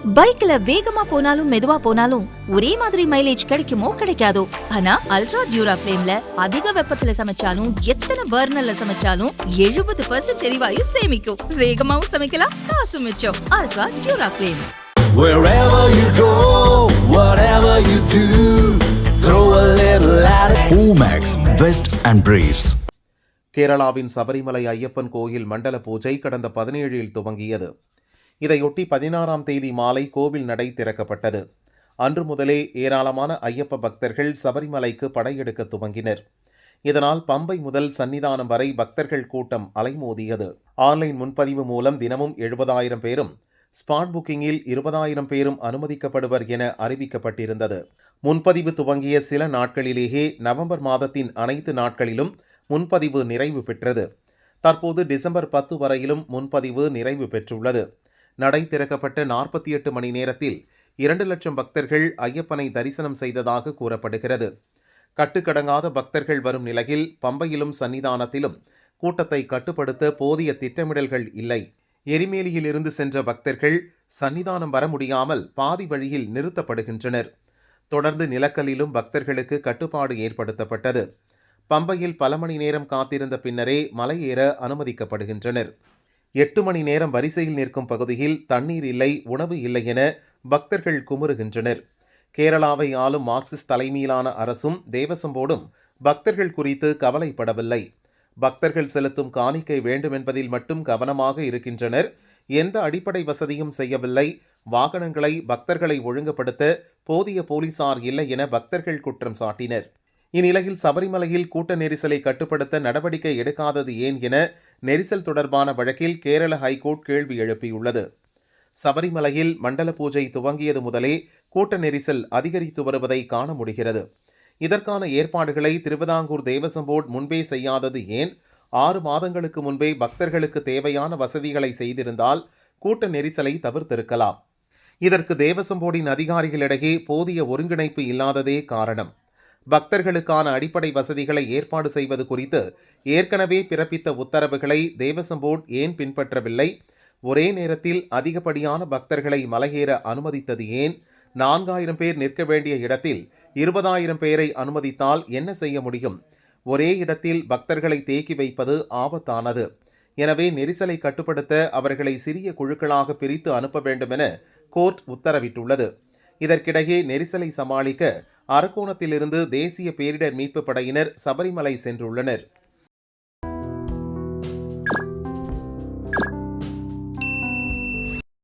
பைக்ல வேகமா போனாலும் மெதுவா போனாலும் ஒரே மாதிரி மைலேஜ் கிடைக்குமோ கிடைக்காதோ. ஆனா அல்ட்ரா டியூரா ஃபிளேம்ல அதிக வெப்பத்துல சமைச்சாலும் எத்தனை பர்னர்ல சமைச்சாலும் 70% எரிவாயு சேமிக்கும். வேகமாவும் சமைக்கலாம், காசு மிச்சம். Ultra டியூரா flame. Wherever you go, whatever you do, throw a little at it. Omax Vest and Briefs. கேரளாவின் சபரிமலை ஐயப்பன் கோயில் மண்டல பூஜை கடந்த 17இல் துவங்கியது. இதையொட்டி 16ஆம் தேதி மாலை கோவில் நடை திறக்கப்பட்டது. அன்று முதலே ஏராளமான ஐயப்ப பக்தர்கள் சபரிமலைக்கு படையெடுக்க துவங்கினர். இதனால் பம்பை முதல் சன்னிதானம் வரை பக்தர்கள் கூட்டம் அலைமோதியது. ஆன்லைன் முன்பதிவு மூலம் தினமும் 70,000 பேரும், ஸ்பாட் புக்கிங்கில் 20,000 பேரும் அனுமதிக்கப்படுவர் என அறிவிக்கப்பட்டிருந்தது. முன்பதிவு துவங்கிய சில நாட்களிலேயே நவம்பர் மாதத்தின் அனைத்து நாட்களிலும் முன்பதிவு நிறைவு பெற்றது. தற்போது டிசம்பர் 10 வரையிலும் முன்பதிவு நிறைவு பெற்றுள்ளது. நடை திறக்கப்பட்ட 48 மணி நேரத்தில் 2 லட்சம் பக்தர்கள் ஐயப்பனை தரிசனம் செய்ததாக கூறப்படுகிறது. கட்டுக்கடங்காத பக்தர்கள் வரும் நிலையில் பம்பையிலும் சன்னிதானத்திலும் கூட்டத்தை கட்டுப்படுத்த போதிய திட்டமிடல்கள் இல்லை. எரிமேலியில் இருந்து சென்ற பக்தர்கள் சன்னிதானம் வர முடியாமல் பாதி வழியில் நிறுத்தப்படுகின்றனர். தொடர்ந்து நிலக்கலிலும் பக்தர்களுக்கு கட்டுப்பாடு ஏற்படுத்தப்பட்டது. பம்பையில் பல மணி நேரம் காத்திருந்த பின்னரே மலை ஏற அனுமதிக்கப்படுகின்றனர். 8 மணி நேரம் வரிசையில் நிற்கும் பகுதியில் தண்ணீர் இல்லை, உணவு இல்லை என பக்தர்கள் குமுறுகின்றனர். கேரளாவை ஆளும் மார்க்சிஸ்ட் தலைமையிலான அரசும் தேவசம் போர்டும் பக்தர்கள் குறித்து கவலைப்படவில்லை. பக்தர்கள் செலுத்தும் காணிக்கை வேண்டும் என்பதில் மட்டும் கவனமாக இருக்கின்றனர். எந்த அடிப்படை வசதியும் செய்யவில்லை. வாகனங்களை, பக்தர்களை ஒழுங்குபடுத்த போதிய போலீசார் இல்லை என பக்தர்கள் குற்றம் சாட்டினர். இந்நிலையில் சபரிமலையில் கூட்ட நெரிசலை கட்டுப்படுத்த நடவடிக்கை எடுக்காதது ஏன் என நெரிசல் தொடர்பான வழக்கில் கேரள ஹைகோர்ட் கேள்வி எழுப்பியுள்ளது. சபரிமலையில் மண்டல பூஜை துவங்கியது முதலே கூட்ட நெரிசல் அதிகரித்து வருவதை காண முடிகிறது. இதற்கான ஏற்பாடுகளை திருவிதாங்கூர் தேவசம் போர்டு முன்பே செய்யாதது ஏன்? 6 மாதங்களுக்கு முன்பே பக்தர்களுக்கு தேவையான வசதிகளை செய்திருந்தால் கூட்ட நெரிசலை தவிர்த்திருக்கலாம். இதற்கு தேவசம் போர்டின் அதிகாரிகளிடையே போதிய ஒருங்கிணைப்பு இல்லாததே காரணம். பக்தர்களுக்கான அடிப்படை வசதிகளை ஏற்பாடு செய்வது குறித்து ஏற்கனவே பிறப்பித்த உத்தரவுகளை தேவசம் போர்டு ஏன் பின்பற்றவில்லை? ஒரே நேரத்தில் அதிகப்படியான பக்தர்களை மலையேற அனுமதித்தது ஏன்? 4,000 பேர் நிற்க வேண்டிய இடத்தில் 20,000 பேரை அனுமதித்தால் என்ன செய்ய முடியும்? ஒரே இடத்தில் பக்தர்களை தேக்கி வைப்பது ஆபத்தானது. எனவே நெரிசலை கட்டுப்படுத்த அவர்களை சிறிய குழுக்களாக பிரித்து அனுப்ப வேண்டும் என கோர்ட் உத்தரவிட்டுள்ளது. இதற்கிடையே நெரிசலை சமாளிக்க அரக்கோணத்திலிருந்து தேசிய பேரிடர் மீட்பு படையினர் சபரிமலை சென்றுள்ளனர்.